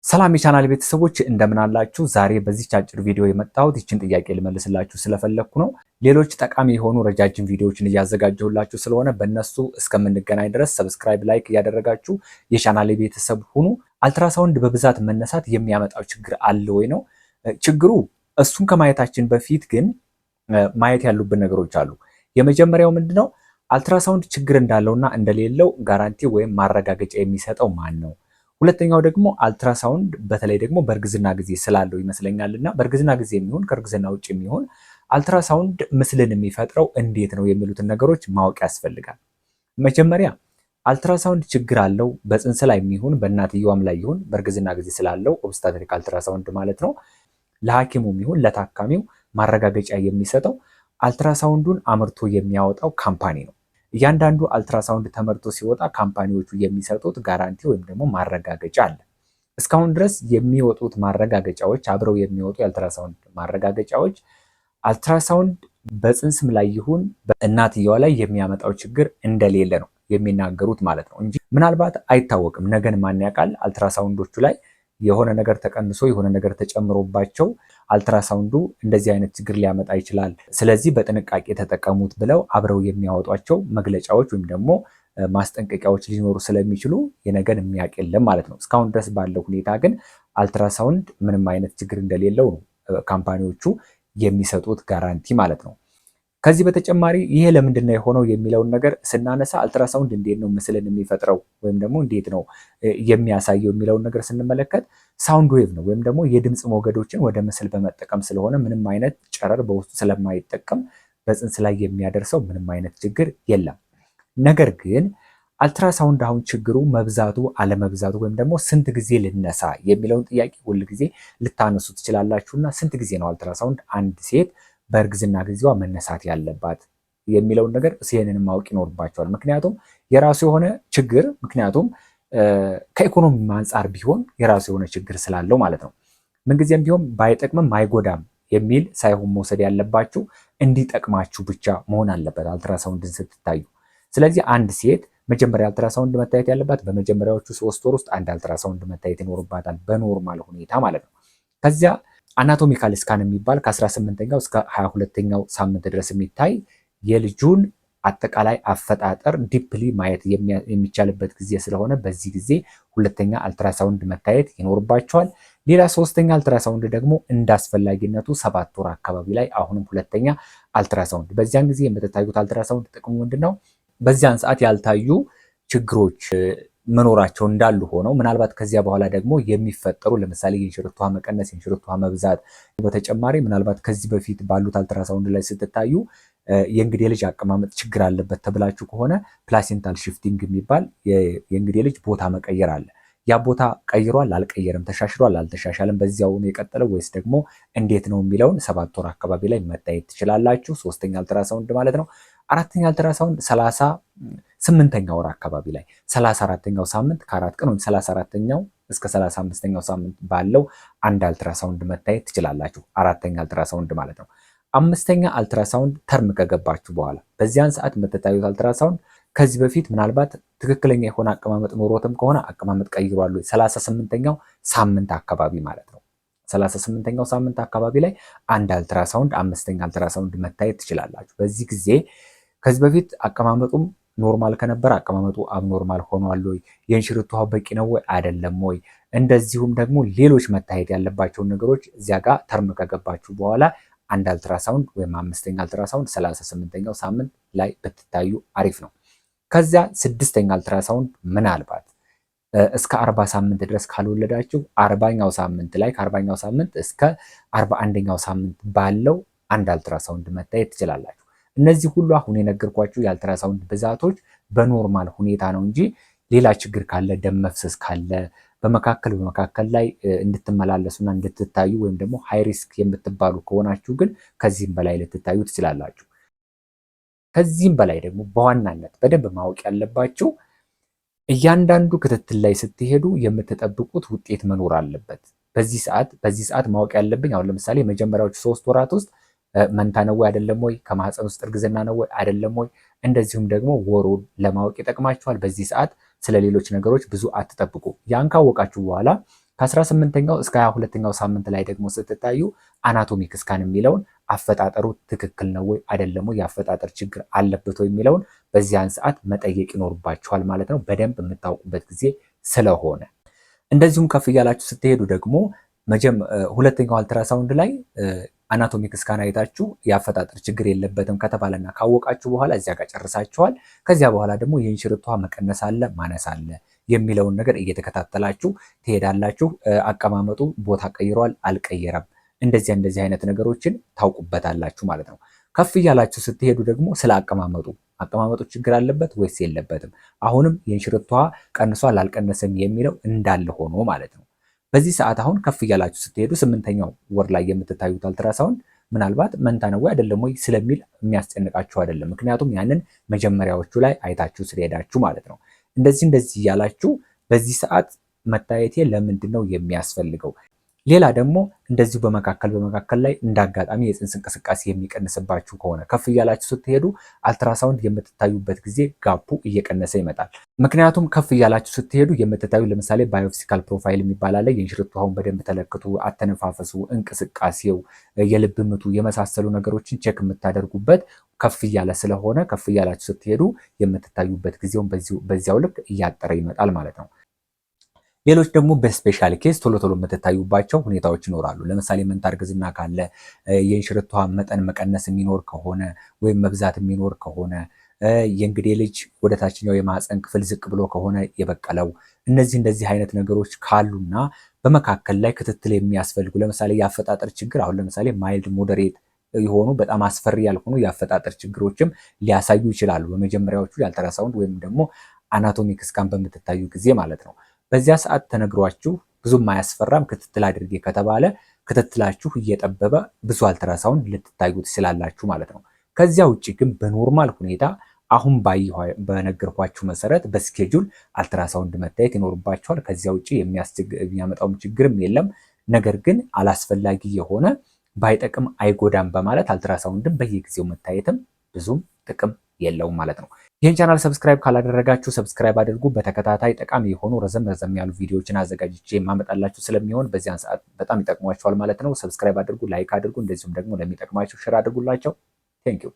ሰላም የቻናል ቤተሰቦች እንደምን አላችሁ? ዛሬ በዚህ አጭር ቪዲዮ የመጣሁት ይችን ጥያቄ ልመልስላችሁ ስለፈለኩ ነው። ሌሎች ጠቃሚ የሆኑ ረጃጅም ቪዲዮዎችን እያዘጋጀሁላችሁ ስለሆነ በእነሱ እስከምንገናኝ ድረስ ሰብስክራይብ፣ ላይክ እያደረጋችሁ የቻናሌ ቤተሰብ ሁኑ። አልትራሳውንድ በብዛት መነሳት የሚያመጣው ችግር አለ ወይ ነው ችግሩ። እሱን ከማየታችን በፊት ግን ማየት ያሉብን ነገሮች አሉ። የመጀመሪያው ምንድነው? አልትራሳውንድ ችግር እንዳለውና እንደሌለው ጋራንቲ ወይም ማረጋገጫ የሚሰጠው ማን ነው? ሁለተኛው ደግሞ አልትራሳውንድ በተለይ ደግሞ በእርግዝና ጊዜ ስላለው ይመስለኛልና በእርግዝና ጊዜ የሚሆን ከእርግዝና ውጭ የሚሆን አልትራሳውንድ ምስልን የሚፈጥረው እንዴት ነው የሚሉትን ነገሮች ማወቅ ያስፈልጋል። መጀመሪያ አልትራሳውንድ ችግር አለው በፅንስ ላይ የሚሆን በእናትየዋም ላይ ይሁን በእርግዝና ጊዜ ስላለው ኦብስታትሪክ አልትራሳውንድ ማለት ነው። ለሐኪሙም ይሁን ለታካሚው ማረጋገጫ የሚሰጠው አልትራሳውንዱን አምርቶ የሚያወጣው ካምፓኒ ነው። እያንዳንዱ አልትራሳውንድ ተመርቶ ሲወጣ ካምፓኒዎቹ የሚሰጡት ጋራንቲ ወይም ደግሞ ማረጋገጫ አለ። እስካሁን ድረስ የሚወጡት ማረጋገጫዎች አብረው የሚወጡ የአልትራሳውንድ ማረጋገጫዎች አልትራሳውንድ በፅንስም ላይ ይሁን በእናትየዋ ላይ የሚያመጣው ችግር እንደሌለ ነው የሚናገሩት ማለት ነው እንጂ ምናልባት አይታወቅም። ነገን ማን ያውቃል? አልትራሳውንዶቹ ላይ የሆነ ነገር ተቀንሶ የሆነ ነገር ተጨምሮባቸው አልትራሳውንዱ እንደዚህ አይነት ችግር ሊያመጣ ይችላል፣ ስለዚህ በጥንቃቄ ተጠቀሙት ብለው አብረው የሚያወጧቸው መግለጫዎች ወይም ደግሞ ማስጠንቀቂያዎች ሊኖሩ ስለሚችሉ የነገን የሚያውቅ የለም ማለት ነው። እስካሁን ድረስ ባለው ሁኔታ ግን አልትራሳውንድ ምንም አይነት ችግር እንደሌለው ነው ካምፓኒዎቹ የሚሰጡት ጋራንቲ ማለት ነው። ከዚህ በተጨማሪ ይሄ ለምንድን ነው የሆነው የሚለውን ነገር ስናነሳ አልትራሳውንድ እንዴት ነው ምስልን የሚፈጥረው ወይም ደግሞ እንዴት ነው የሚያሳየው የሚለውን ነገር ስንመለከት ሳውንድ ዌቭ ነው ወይም ደግሞ የድምፅ ሞገዶችን ወደ ምስል በመጠቀም ስለሆነ ምንም አይነት ጨረር በውስጡ ስለማይጠቀም በፅንስ ላይ የሚያደርሰው ምንም አይነት ችግር የለም። ነገር ግን አልትራሳውንድ አሁን ችግሩ መብዛቱ አለመብዛቱ ወይም ደግሞ ስንት ጊዜ ልነሳ የሚለውን ጥያቄ ሁል ጊዜ ልታነሱ ትችላላችሁና ስንት ጊዜ ነው አልትራሳውንድ አንድ ሴት በእርግዝና ጊዜዋ መነሳት ያለባት የሚለውን ነገር ሲሄንን ማወቅ ይኖርባቸዋል። ምክንያቱም የራሱ የሆነ ችግር ምክንያቱም ከኢኮኖሚ አንጻር ቢሆን የራሱ የሆነ ችግር ስላለው ማለት ነው። ምንጊዜም ቢሆን ባይጠቅምም አይጎዳም የሚል ሳይሆን መውሰድ ያለባችሁ እንዲጠቅማችሁ ብቻ መሆን አለበት አልትራሳውንድን ስትታዩ። ስለዚህ አንድ ሴት መጀመሪያ አልትራሳውንድ መታየት ያለባት በመጀመሪያዎቹ 3 ወር ውስጥ አንድ አልትራሳውንድ መታየት ይኖርባታል በኖርማል ሁኔታ ማለት ነው። ከዚያ አናቶሚካል ስካን የሚባል ከ18ኛው እስከ 22ኛው ሳምንት ድረስ የሚታይ የልጁን አጠቃላይ አፈጣጠር ዲፕሊ ማየት የሚቻልበት ጊዜ ስለሆነ በዚህ ጊዜ ሁለተኛ አልትራሳውንድ መታየት ይኖርባቸዋል። ሌላ ሶስተኛ አልትራሳውንድ ደግሞ እንዳስፈላጊነቱ 7 ወር አካባቢ ላይ አሁንም ሁለተኛ አልትራሳውንድ። በዚያን ጊዜ የምትታዩት አልትራሳውንድ ጥቅሙ ምንድነው? በዚያን ሰዓት ያልታዩ ችግሮች መኖራቸው እንዳሉ ሆነው ምናልባት ከዚያ በኋላ ደግሞ የሚፈጠሩ ለምሳሌ የእንሽርት ውሃ መቀነስ፣ የእንሽርት ውሃ መብዛት፣ በተጨማሪ ምናልባት ከዚህ በፊት ባሉት አልትራሳውንድ ላይ ስትታዩ የእንግዴ ልጅ አቀማመጥ ችግር አለበት ተብላችሁ ከሆነ ፕላሴንታል ሽፍቲንግ የሚባል የእንግዴ ልጅ ቦታ መቀየር አለ። ያ ቦታ ቀይሯል አልቀየርም፣ ተሻሽሏል አልተሻሻልም፣ በዚያው ነው የቀጠለው ወይስ ደግሞ እንዴት ነው የሚለውን 7 ወር አካባቢ ላይ መታየት ትችላላችሁ። ሶስተኛ አልትራሳውንድ ማለት ነው። አራተኛ አልትራሳውንድ 38ኛው ወር አካባቢ ላይ 34ኛው ሳምንት ከ4 ቀን ወይም 34ኛው እስከ 35ኛው ሳምንት ባለው አንድ አልትራሳውንድ መታየት ትችላላችሁ። አራተኛ አልትራሳውንድ ማለት ነው። አምስተኛ አልትራሳውንድ ተርም ከገባችሁ በኋላ በዚያን ሰዓት የምትታዩት አልትራሳውንድ ከዚህ በፊት ምናልባት ትክክለኛ የሆነ አቀማመጥ ኖሮትም ከሆነ አቀማመጥ ቀይሯል። 38ኛው ሳምንት አካባቢ ማለት ነው። 38ኛው ሳምንት አካባቢ ላይ አንድ አልትራሳውንድ አምስተኛ አልትራሳውንድ መታየት ትችላላችሁ። በዚህ ጊዜ ከዚህ በፊት አቀማመጡም ኖርማል ከነበረ አቀማመጡ አብኖርማል ሆኗል ወይ፣ የእንሽርት ውሃው በቂ ነው ወይ አይደለም ወይ፣ እንደዚሁም ደግሞ ሌሎች መታየት ያለባቸውን ነገሮች እዚያ ጋር ተርም ከገባችሁ በኋላ አንድ አልትራሳውንድ ወይም አምስተኛ አልትራሳውንድ 38ኛው ሳምንት ላይ ብትታዩ አሪፍ ነው። ከዚያ 6ኛ አልትራሳውንድ ምናልባት እስከ 40 ሳምንት ድረስ ካልወለዳችሁ 40ኛው ሳምንት ላይ ከ40ኛው ሳምንት እስከ 41ኛው ሳምንት ባለው አንድ አልትራሳውንድ መታየት ትችላላችሁ። እነዚህ ሁሉ አሁን የነገርኳችሁ የአልትራሳውንድ ብዛቶች በኖርማል ሁኔታ ነው እንጂ ሌላ ችግር ካለ ደም መፍሰስ ካለ በመካከል ላይ እንድትመላለሱና እንድትታዩ ወይም ደግሞ ሃይ ሪስክ የምትባሉ ከሆናችሁ ግን ከዚህም በላይ ልትታዩ ትችላላችሁ። ከዚህም በላይ ደግሞ በዋናነት በደንብ ማወቅ ያለባችሁ እያንዳንዱ ክትትል ላይ ስትሄዱ የምትጠብቁት ውጤት መኖር አለበት። በዚህ ሰዓት ማወቅ ያለብኝ አሁን ለምሳሌ የመጀመሪያዎቹ 3 ወራት ውስጥ መንታ ነው ወይ አይደለም ወይ፣ ከማህፀን ውስጥ እርግዝና ነው ወይ አይደለም ወይ፣ እንደዚሁም ደግሞ ወሩን ለማወቅ ይጠቅማችኋል። በዚህ ሰዓት ስለ ሌሎች ነገሮች ብዙ አትጠብቁ። ያን ካወቃችሁ በኋላ ከ18ኛው እስከ 22ኛው ሳምንት ላይ ደግሞ ስትታዩ አናቶሚክ ስካን የሚለውን አፈጣጠሩ ትክክል ነው ወይ አይደለም ወይ የአፈጣጠር ችግር አለበት ወይ የሚለውን በዚያን ሰዓት መጠየቅ ይኖርባችኋል ማለት ነው፣ በደንብ የምታውቁበት ጊዜ ስለሆነ። እንደዚሁም ከፍ እያላችሁ ስትሄዱ ደግሞ ሁለተኛው አልትራሳውንድ ላይ አናቶሚክ ስካን አይታችሁ የአፈጣጠር ችግር የለበትም ከተባለና ካወቃችሁ በኋላ እዚያ ጋር ጨርሳችኋል። ከዚያ በኋላ ደግሞ የእንሽርቷ መቀነስ አለ ማነስ አለ የሚለውን ነገር እየተከታተላችሁ ትሄዳላችሁ። አቀማመጡ ቦታ ቀይሯል አልቀየረም፣ እንደዚህ አይነት ነገሮችን ታውቁበታላችሁ ማለት ነው። ከፍ እያላችሁ ስትሄዱ ደግሞ ስለ አቀማመጡ ችግር አለበት ወይስ የለበትም፣ አሁንም የእንሽርቷ ቀንሷል አልቀነሰም የሚለው እንዳለ ሆኖ ማለት ነው። በዚህ ሰዓት አሁን ከፍ እያላችሁ ስትሄዱ 8ኛው ወር ላይ የምትታዩት አልትራሳውንድ ምናልባት መንታ ነው ወይ አይደለም ወይ ስለሚል የሚያስጨንቃችሁ አይደለም። ምክንያቱም ያንን መጀመሪያዎቹ ላይ አይታችሁ ስለሄዳችሁ ማለት ነው። እንደዚህ እያላችሁ በዚህ ሰዓት መታየቴ ለምንድን ነው የሚያስፈልገው? ሌላ ደግሞ እንደዚሁ በመካከል ላይ እንዳጋጣሚ የፅንስ እንቅስቃሴ የሚቀንስባችሁ ከሆነ ከፍ እያላችሁ ስትሄዱ አልትራሳውንድ የምትታዩበት ጊዜ ጋፑ እየቀነሰ ይመጣል። ምክንያቱም ከፍ እያላችሁ ስትሄዱ የምትታዩ ለምሳሌ ባዮፊዚካል ፕሮፋይል የሚባል አለ። የእንሽርት ውሃውን በደንብ ተለክቱ፣ አተነፋፈሱ፣ እንቅስቃሴው፣ የልብ ምቱ የመሳሰሉ ነገሮችን ቼክ የምታደርጉበት ከፍ እያለ ስለሆነ ከፍ እያላችሁ ስትሄዱ የምትታዩበት ጊዜውን በዚያው ልክ እያጠረ ይመጣል ማለት ነው። ሌሎች ደግሞ በስፔሻል ኬስ ቶሎ የምትታዩባቸው ሁኔታዎች ይኖራሉ። ለምሳሌ መንታ እርግዝና ካለ፣ የእንሽርቷ መጠን መቀነስ የሚኖር ከሆነ ወይም መብዛት የሚኖር ከሆነ፣ የእንግዴ ልጅ ወደ ታችኛው የማህፀን ክፍል ዝቅ ብሎ ከሆነ የበቀለው፣ እንደዚህ አይነት ነገሮች ካሉና በመካከል ላይ ክትትል የሚያስፈልጉ ለምሳሌ የአፈጣጠር ችግር አሁን ለምሳሌ ማይልድ ሞዴሬት የሆኑ በጣም አስፈሪ ያልሆኑ የአፈጣጠር ችግሮችም ሊያሳዩ ይችላሉ። በመጀመሪያዎቹ የአልትራሳውንድ ወይም ደግሞ አናቶሚክ ስካን በምትታዩ ጊዜ ማለት ነው። በዚያ ሰዓት ተነግሯችሁ ብዙም አያስፈራም ክትትል አድርጌ ከተባለ ክትትላችሁ እየጠበበ ብዙ አልትራሳውንድ ልትታዩ ትችላላችሁ ማለት ነው። ከዚያ ውጭ ግን በኖርማል ሁኔታ አሁን በነገርኳችሁ መሰረት በስኬጁል አልትራሳውንድ መታየት ይኖርባችኋል። ከዚያ ውጭ የሚያመጣውም ችግርም የለም። ነገር ግን አላስፈላጊ የሆነ ባይጠቅም አይጎዳም በማለት አልትራሳውንድን በየጊዜው መታየትም ብዙም ጥቅም የለውም ማለት ነው። ይህን ቻናል ሰብስክራይብ ካላደረጋችሁ ሰብስክራይብ አድርጉ። በተከታታይ ጠቃሚ የሆኑ ረዘም ያሉ ቪዲዮዎችን አዘጋጅቼ የማመጣላችሁ ስለሚሆን በዚያን ሰዓት በጣም ይጠቅሟችኋል ማለት ነው። ሰብስክራይብ አድርጉ፣ ላይክ አድርጉ፣ እንደዚሁም ደግሞ ለሚጠቅማችሁ ሼር አድርጉላቸው። ቴንኪው